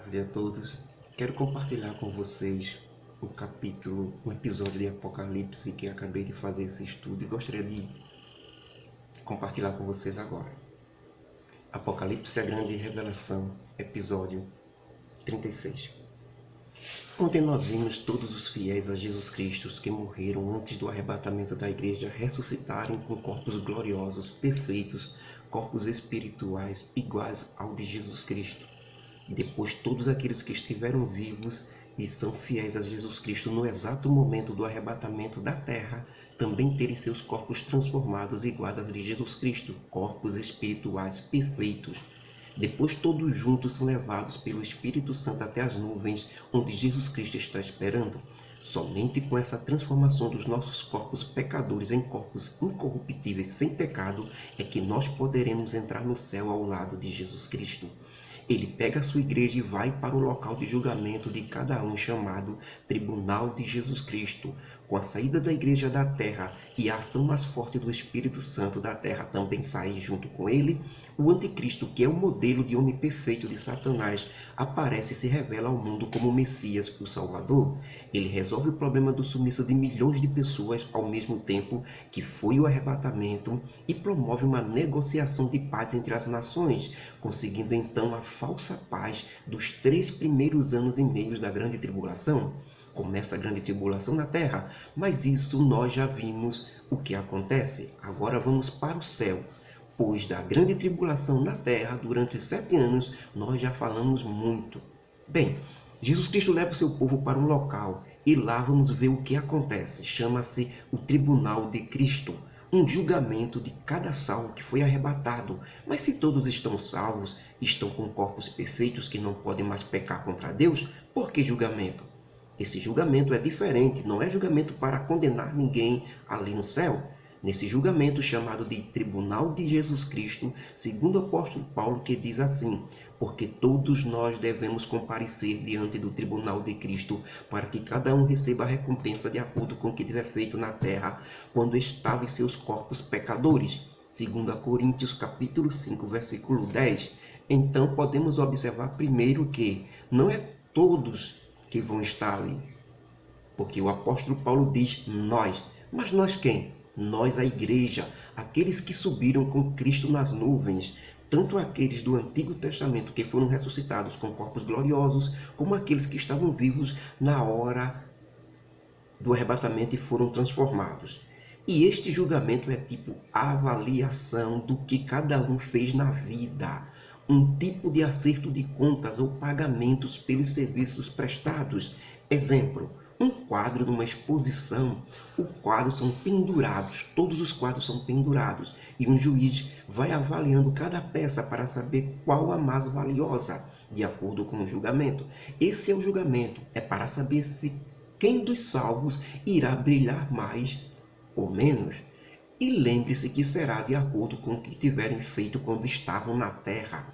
tarde a todos. Quero compartilhar com vocês o episódio de Apocalipse que acabei de fazer esse estudo e gostaria de compartilhar com vocês agora. Apocalipse, a grande revelação, episódio 36. Ontem nós vimos todos os fiéis a Jesus Cristo que morreram antes do arrebatamento da igreja ressuscitarem com corpos gloriosos, perfeitos, corpos espirituais iguais ao de Jesus Cristo. Depois todos aqueles que estiveram vivos e são fiéis a Jesus Cristo no exato momento do arrebatamento da terra, também terem seus corpos transformados iguais aos de Jesus Cristo, corpos espirituais perfeitos. Depois todos juntos são levados pelo Espírito Santo até as nuvens, onde Jesus Cristo está esperando. Somente com essa transformação dos nossos corpos pecadores em corpos incorruptíveis sem pecado é que nós poderemos entrar no céu ao lado de Jesus Cristo. Ele pega a sua igreja e vai para o local de julgamento de cada um, chamado Tribunal de Jesus Cristo. Com a saída da igreja da terra e a ação mais forte do Espírito Santo da terra também sair junto com ele, o anticristo, que é o modelo de homem perfeito de Satanás, aparece e se revela ao mundo como o Messias, o Salvador. Ele resolve o problema do sumiço de milhões de pessoas ao mesmo tempo que foi o arrebatamento e promove uma negociação de paz entre as nações, conseguindo então a falsa paz dos 3 primeiros anos e meio da grande tribulação. Começa a grande tribulação na terra, mas isso nós já vimos o que acontece. Agora vamos para o céu, pois da grande tribulação na terra durante os 7 anos nós já falamos muito. Bem, Jesus Cristo leva o seu povo para um local e lá vamos ver o que acontece. Chama-se o Tribunal de Cristo. Um julgamento de cada salvo que foi arrebatado. Mas se todos estão salvos, estão com corpos perfeitos que não podem mais pecar contra Deus, por que julgamento? Esse julgamento é diferente, não é julgamento para condenar ninguém ali no céu. Nesse julgamento chamado de Tribunal de Jesus Cristo, segundo o apóstolo Paulo, que diz assim: porque todos nós devemos comparecer diante do Tribunal de Cristo, para que cada um receba a recompensa de acordo com o que tiver feito na terra, quando estava em seus corpos pecadores. 2 Coríntios capítulo 5, versículo 10. Então podemos observar primeiro que não é todos que vão estar ali, porque o apóstolo Paulo diz nós. Mas nós quem? Nós, a igreja, aqueles que subiram com Cristo nas nuvens, tanto aqueles do Antigo Testamento que foram ressuscitados com corpos gloriosos, como aqueles que estavam vivos na hora do arrebatamento e foram transformados. E este julgamento é tipo avaliação do que cada um fez na vida. Um tipo de acerto de contas ou pagamentos pelos serviços prestados. Exemplo, um quadro numa exposição, os quadros são pendurados, todos os quadros são pendurados, e um juiz vai avaliando cada peça para saber qual a mais valiosa, de acordo com o julgamento. Esse é o julgamento, é para saber se quem dos salvos irá brilhar mais ou menos. E lembre-se que será de acordo com o que tiverem feito quando estavam na terra.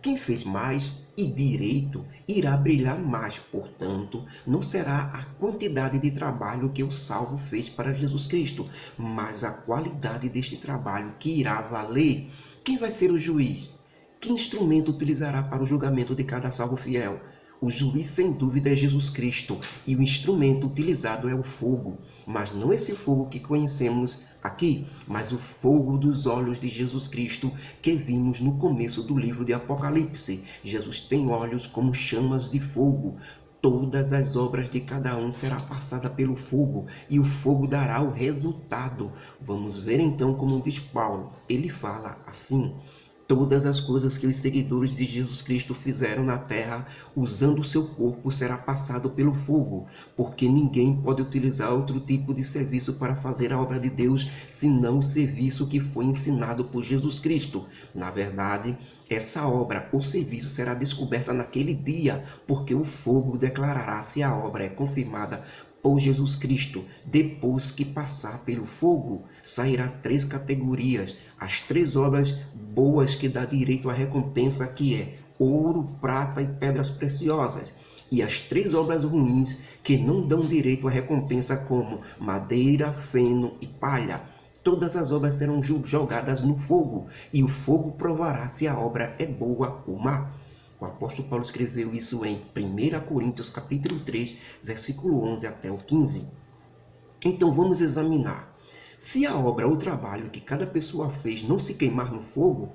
Quem fez mais e direito irá brilhar mais, portanto, não será a quantidade de trabalho que o salvo fez para Jesus Cristo, mas a qualidade deste trabalho que irá valer. Quem vai ser o juiz? Que instrumento utilizará para o julgamento de cada salvo fiel? O juiz, sem dúvida, é Jesus Cristo, e o instrumento utilizado é o fogo, mas não esse fogo que conhecemos aqui, mas o fogo dos olhos de Jesus Cristo que vimos no começo do livro de Apocalipse. Jesus tem olhos como chamas de fogo. Todas as obras de cada um será passada pelo fogo, e o fogo dará o resultado. Vamos ver então como diz Paulo. Ele fala assim: todas as coisas que os seguidores de Jesus Cristo fizeram na terra, usando o seu corpo, será passado pelo fogo, porque ninguém pode utilizar outro tipo de serviço para fazer a obra de Deus, senão o serviço que foi ensinado por Jesus Cristo. Na verdade, essa obra ou serviço será descoberta naquele dia, porque o fogo declarará se a obra é confirmada por Jesus Cristo. Depois que passar pelo fogo, sairá 3 categorias. As 3 obras boas que dá direito à recompensa, que é ouro, prata e pedras preciosas. E as 3 obras ruins que não dão direito à recompensa, como madeira, feno e palha. Todas as obras serão jogadas no fogo, e o fogo provará se a obra é boa ou má. O apóstolo Paulo escreveu isso em 1 Coríntios capítulo 3, versículo 11 até o 15. Então vamos examinar. Se a obra ou trabalho que cada pessoa fez não se queimar no fogo,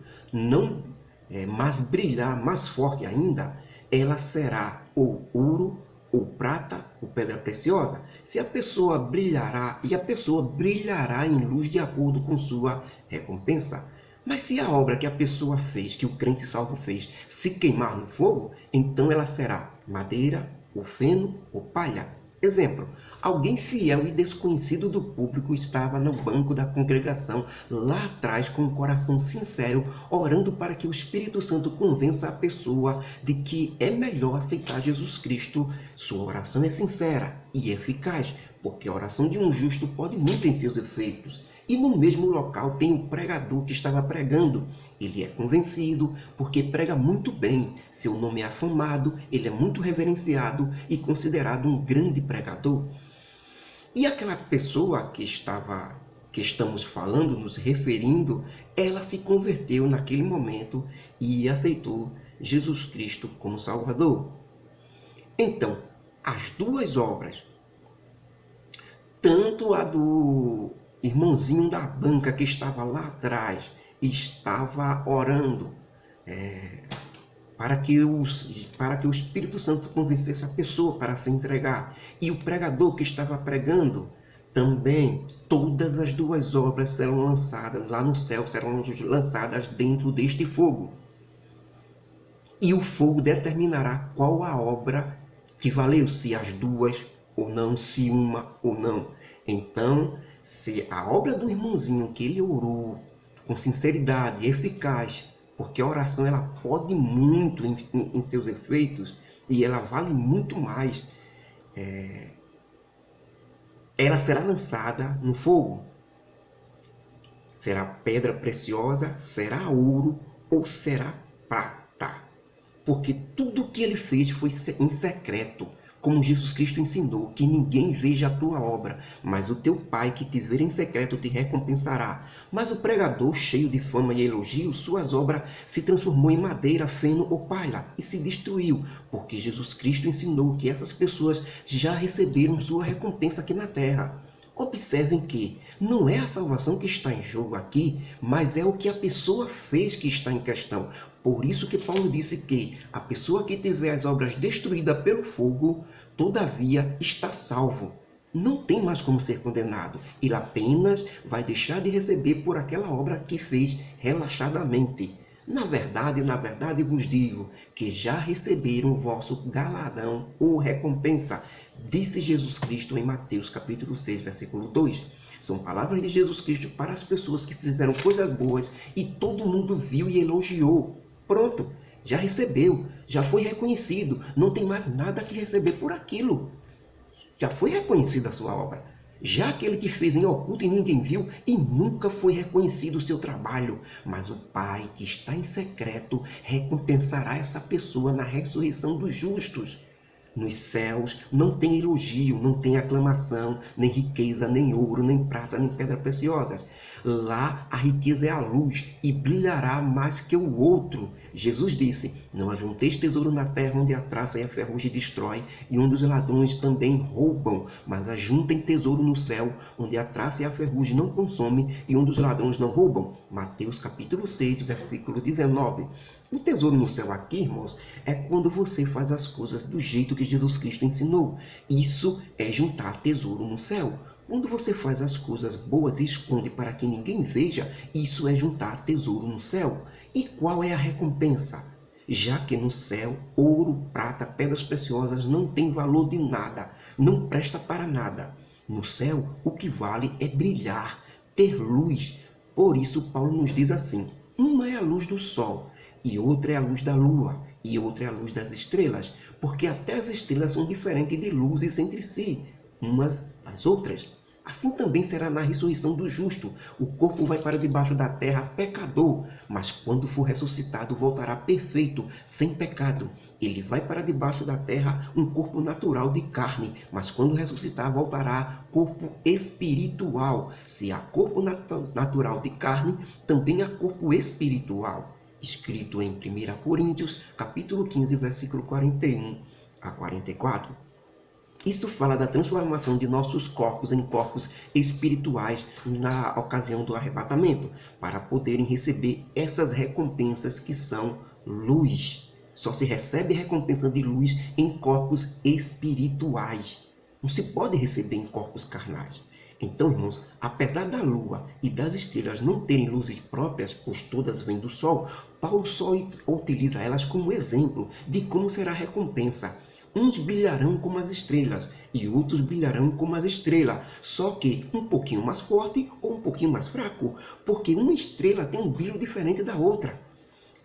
mas brilhar mais forte ainda, ela será ou ouro, ou prata, ou pedra preciosa. Se a pessoa brilhará, e a pessoa brilhará em luz de acordo com sua recompensa. Mas se a obra que a pessoa fez, que o crente salvo fez, se queimar no fogo, então ela será madeira, ou feno, ou palha. Exemplo, alguém fiel e desconhecido do público estava no banco da congregação, lá atrás, com um coração sincero, orando para que o Espírito Santo convença a pessoa de que é melhor aceitar Jesus Cristo. Sua oração é sincera e eficaz, porque a oração de um justo pode muito em seus efeitos. E no mesmo local tem o pregador que estava pregando. Ele é convencido porque prega muito bem. Seu nome é afamado, ele é muito reverenciado e considerado um grande pregador. E aquela pessoa que estamos falando, nos referindo, ela se converteu naquele momento e aceitou Jesus Cristo como Salvador. Então, as duas obras, tanto a do irmãozinho da banca que estava lá atrás, estava orando para que o Espírito Santo convencesse a pessoa para se entregar. E o pregador que estava pregando, também, todas as duas obras serão lançadas lá no céu, serão lançadas dentro deste fogo. E o fogo determinará qual a obra que valeu, se as duas ou não, se uma ou não. Então, se a obra do irmãozinho que ele orou com sinceridade, eficaz, porque a oração ela pode muito em seus efeitos e ela vale muito mais, ela será lançada no fogo. Será pedra preciosa, será ouro ou será prata. Porque tudo o que ele fez foi em secreto. Como Jesus Cristo ensinou, que ninguém veja a tua obra, mas o teu Pai que te ver em secreto te recompensará. Mas o pregador, cheio de fama e elogio, suas obras se transformou em madeira, feno ou palha e se destruiu, porque Jesus Cristo ensinou que essas pessoas já receberam sua recompensa aqui na terra. Observem que não é a salvação que está em jogo aqui, mas é o que a pessoa fez que está em questão. Por isso que Paulo disse que a pessoa que tiver as obras destruídas pelo fogo, todavia está salvo. Não tem mais como ser condenado. Ele apenas vai deixar de receber por aquela obra que fez relaxadamente. Na verdade vos digo que já receberam o vosso galardão ou recompensa, disse Jesus Cristo em Mateus capítulo 6, versículo 2. São palavras de Jesus Cristo para as pessoas que fizeram coisas boas e todo mundo viu e elogiou. Pronto, já recebeu, já foi reconhecido, não tem mais nada que receber por aquilo. Já foi reconhecida a sua obra. Já aquele que fez em oculto e ninguém viu e nunca foi reconhecido o seu trabalho. Mas o Pai que está em secreto recompensará essa pessoa na ressurreição dos justos. Nos céus não tem elogio, não tem aclamação, nem riqueza, nem ouro, nem prata, nem pedras preciosas. Lá a riqueza é a luz e brilhará mais que o outro. Jesus disse, não ajunteis tesouro na terra onde a traça e a ferrugem destrói e onde os ladrões também roubam, mas ajuntem tesouro no céu onde a traça e a ferrugem não consomem e onde os ladrões não roubam. Mateus capítulo 6, versículo 19. O tesouro no céu aqui, irmãos, é quando você faz as coisas do jeito que Jesus Cristo ensinou. Isso é juntar tesouro no céu. Quando você faz as coisas boas e esconde para que ninguém veja, isso é juntar tesouro no céu. E qual é a recompensa? Já que no céu, ouro, prata, pedras preciosas não tem valor de nada, não presta para nada. No céu, o que vale é brilhar, ter luz. Por isso, Paulo nos diz assim, uma é a luz do sol, e outra é a luz da lua, e outra é a luz das estrelas, porque até as estrelas são diferentes de luzes entre si, umas das outras. Assim também será na ressurreição do justo. O corpo vai para debaixo da terra pecador, mas quando for ressuscitado voltará perfeito, sem pecado. Ele vai para debaixo da terra um corpo natural de carne, mas quando ressuscitar voltará corpo espiritual. Se há corpo natural de carne, também há corpo espiritual. escrito em 1 Coríntios, capítulo 15, versículo 41 a 44. Isso fala da transformação de nossos corpos em corpos espirituais na ocasião do arrebatamento, para poderem receber essas recompensas que são luz. Só se recebe recompensa de luz em corpos espirituais. Não se pode receber em corpos carnais. Então, irmãos, apesar da lua e das estrelas não terem luzes próprias, pois todas vêm do sol, Paulo só utiliza elas como exemplo de como será a recompensa. Uns brilharão como as estrelas e outros brilharão como as estrelas, só que um pouquinho mais forte ou um pouquinho mais fraco, porque uma estrela tem um brilho diferente da outra.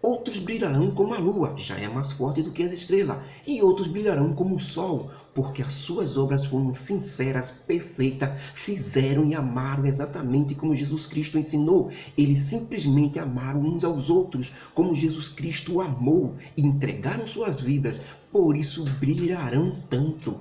Outros brilharão como a lua, já é mais forte do que as estrelas, e outros brilharão como o sol, porque as suas obras foram sinceras, perfeitas, fizeram e amaram exatamente como Jesus Cristo ensinou. Eles simplesmente amaram uns aos outros, como Jesus Cristo amou, e entregaram suas vidas, por isso brilharão tanto.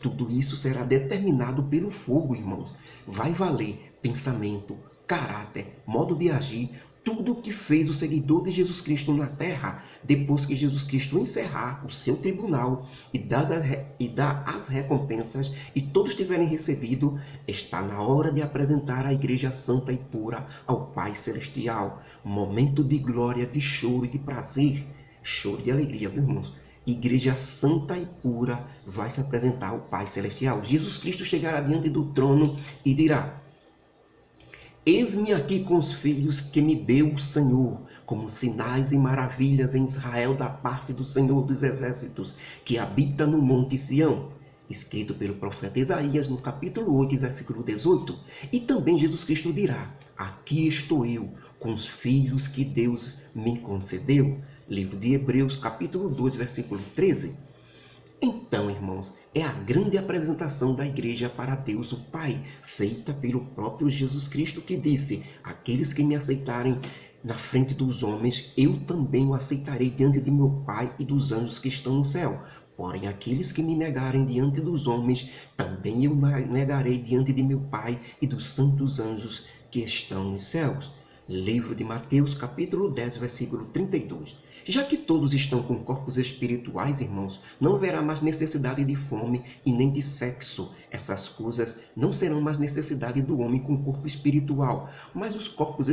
Tudo isso será determinado pelo fogo, irmãos. Vai valer pensamento, caráter, modo de agir, tudo o que fez o seguidor de Jesus Cristo na terra, depois que Jesus Cristo encerrar o seu tribunal e dar as recompensas e todos tiverem recebido, está na hora de apresentar a igreja santa e pura ao Pai Celestial. Momento de glória, de choro e de prazer, choro de alegria, meus irmãos. Igreja santa e pura vai se apresentar ao Pai Celestial. Jesus Cristo chegará diante do trono e dirá: eis-me aqui com os filhos que me deu o Senhor, como sinais e maravilhas em Israel da parte do Senhor dos Exércitos, que habita no Monte Sião. Escrito pelo profeta Isaías no capítulo 8, versículo 18. E também Jesus Cristo dirá: aqui estou eu, com os filhos que Deus me concedeu. Livro de Hebreus, capítulo 2, versículo 13. Então, irmãos, é a grande apresentação da igreja para Deus o Pai, feita pelo próprio Jesus Cristo, que disse: aqueles que me aceitarem na frente dos homens, eu também o aceitarei diante de meu Pai e dos anjos que estão no céu. Porém, aqueles que me negarem diante dos homens, também eu negarei diante de meu Pai e dos santos anjos que estão nos céus. Livro de Mateus, capítulo 10, versículo 32. Já que todos estão com corpos espirituais, irmãos, não haverá mais necessidade de fome e nem de sexo. Essas coisas não serão mais necessidade do homem com corpo espiritual, mas os corpos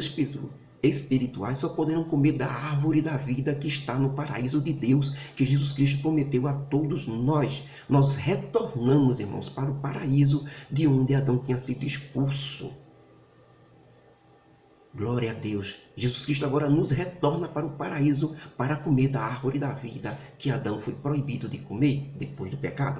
espirituais só poderão comer da árvore da vida que está no paraíso de Deus, que Jesus Cristo prometeu a todos nós. Nós retornamos, irmãos, para o paraíso de onde Adão tinha sido expulso. Glória a Deus. Jesus Cristo agora nos retorna para o paraíso para comer da árvore da vida que Adão foi proibido de comer depois do pecado.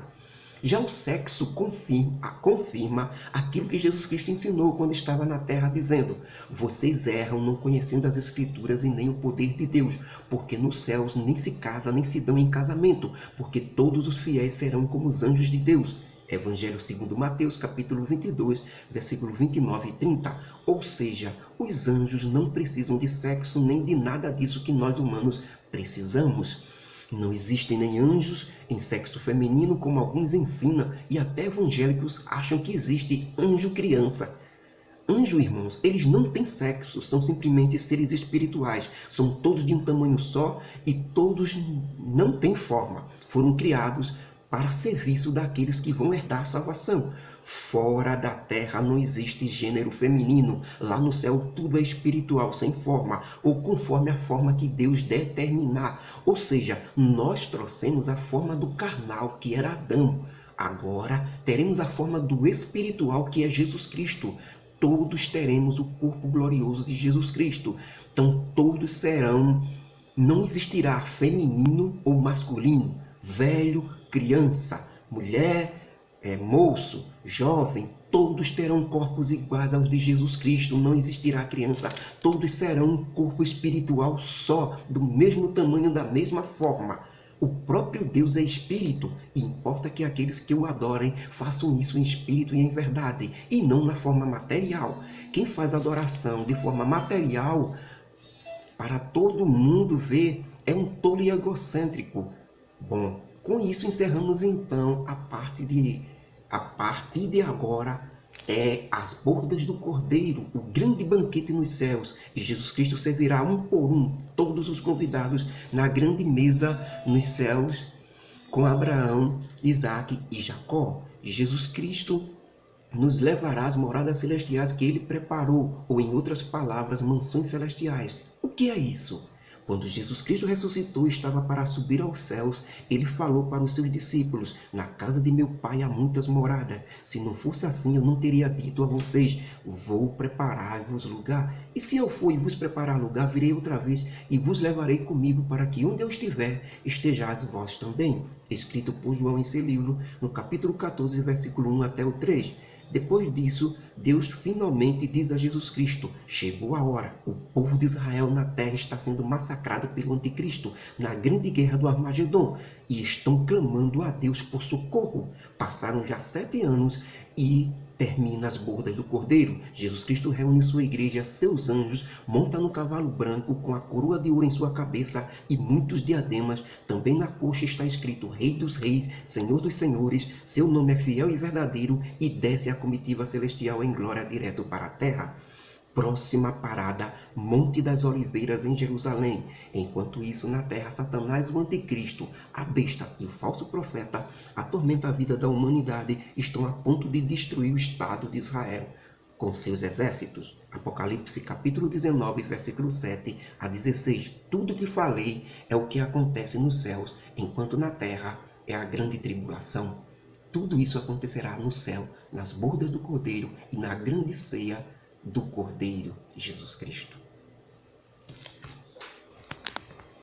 Já o sexo confirma aquilo que Jesus Cristo ensinou quando estava na terra, dizendo: vocês erram não conhecendo as Escrituras e nem o poder de Deus, porque nos céus nem se casa nem se dão em casamento, porque todos os fiéis serão como os anjos de Deus. Evangelho segundo Mateus, capítulo 22, versículo 29 e 30. Ou seja, os anjos não precisam de sexo nem de nada disso que nós humanos precisamos. Não existem nem anjos em sexo feminino, como alguns ensinam, e até evangélicos acham que existe anjo criança. Anjo, irmãos, eles não têm sexo, são simplesmente seres espirituais. São todos de um tamanho só e todos não têm forma. Foram criados para serviço daqueles que vão herdar a salvação. Fora da terra não existe gênero feminino. Lá no céu tudo é espiritual, sem forma, ou conforme a forma que Deus determinar. Ou seja, nós trouxemos a forma do carnal, que era Adão. Agora teremos a forma do espiritual, que é Jesus Cristo. Todos teremos o corpo glorioso de Jesus Cristo. Então todos serão, não existirá feminino ou masculino, velho, criança, mulher, moço, jovem, todos terão corpos iguais aos de Jesus Cristo. Não existirá criança, todos serão um corpo espiritual só, do mesmo tamanho, da mesma forma. O próprio Deus é espírito, e importa que aqueles que o adorem façam isso em espírito e em verdade, e não na forma material. Quem faz adoração de forma material, para todo mundo ver, é um tolo e egocêntrico. Bom, com isso encerramos então a partir de agora é as bordas do Cordeiro, o grande banquete nos céus. E Jesus Cristo servirá um por um todos os convidados na grande mesa nos céus com Abraão, Isaque e Jacó. Jesus Cristo nos levará às moradas celestiais que ele preparou, ou em outras palavras, mansões celestiais. O que é isso? Quando Jesus Cristo ressuscitou e estava para subir aos céus, ele falou para os seus discípulos: na casa de meu Pai há muitas moradas. Se não fosse assim, eu não teria dito a vocês: vou preparar-vos lugar. E se eu for e vos preparar lugar, virei outra vez e vos levarei comigo, para que onde eu estiver, estejais vós também. Escrito por João em seu livro, no capítulo 14, versículo 1 até o 3. Depois disso, Deus finalmente diz a Jesus Cristo: chegou a hora, o povo de Israel na terra está sendo massacrado pelo anticristo na grande guerra do Armagedon e estão clamando a Deus por socorro. Passaram já 7 anos e termina as bordas do Cordeiro. Jesus Cristo reúne sua igreja, seus anjos, monta no cavalo branco com a coroa de ouro em sua cabeça e muitos diademas. Também na coxa está escrito Rei dos Reis, Senhor dos Senhores. Seu nome é fiel e verdadeiro, e desce a comitiva celestial em glória direto para a terra. Próxima parada, Monte das Oliveiras em Jerusalém. Enquanto isso, na terra, Satanás, o anticristo, a besta e o falso profeta atormentam a vida da humanidade, estão a ponto de destruir o Estado de Israel com seus exércitos. Apocalipse capítulo 19, versículo 7 a 16. Tudo que falei é o que acontece nos céus, enquanto na terra é a grande tribulação. Tudo isso acontecerá no céu, nas bordas do Cordeiro e na grande ceia do Cordeiro Jesus Cristo.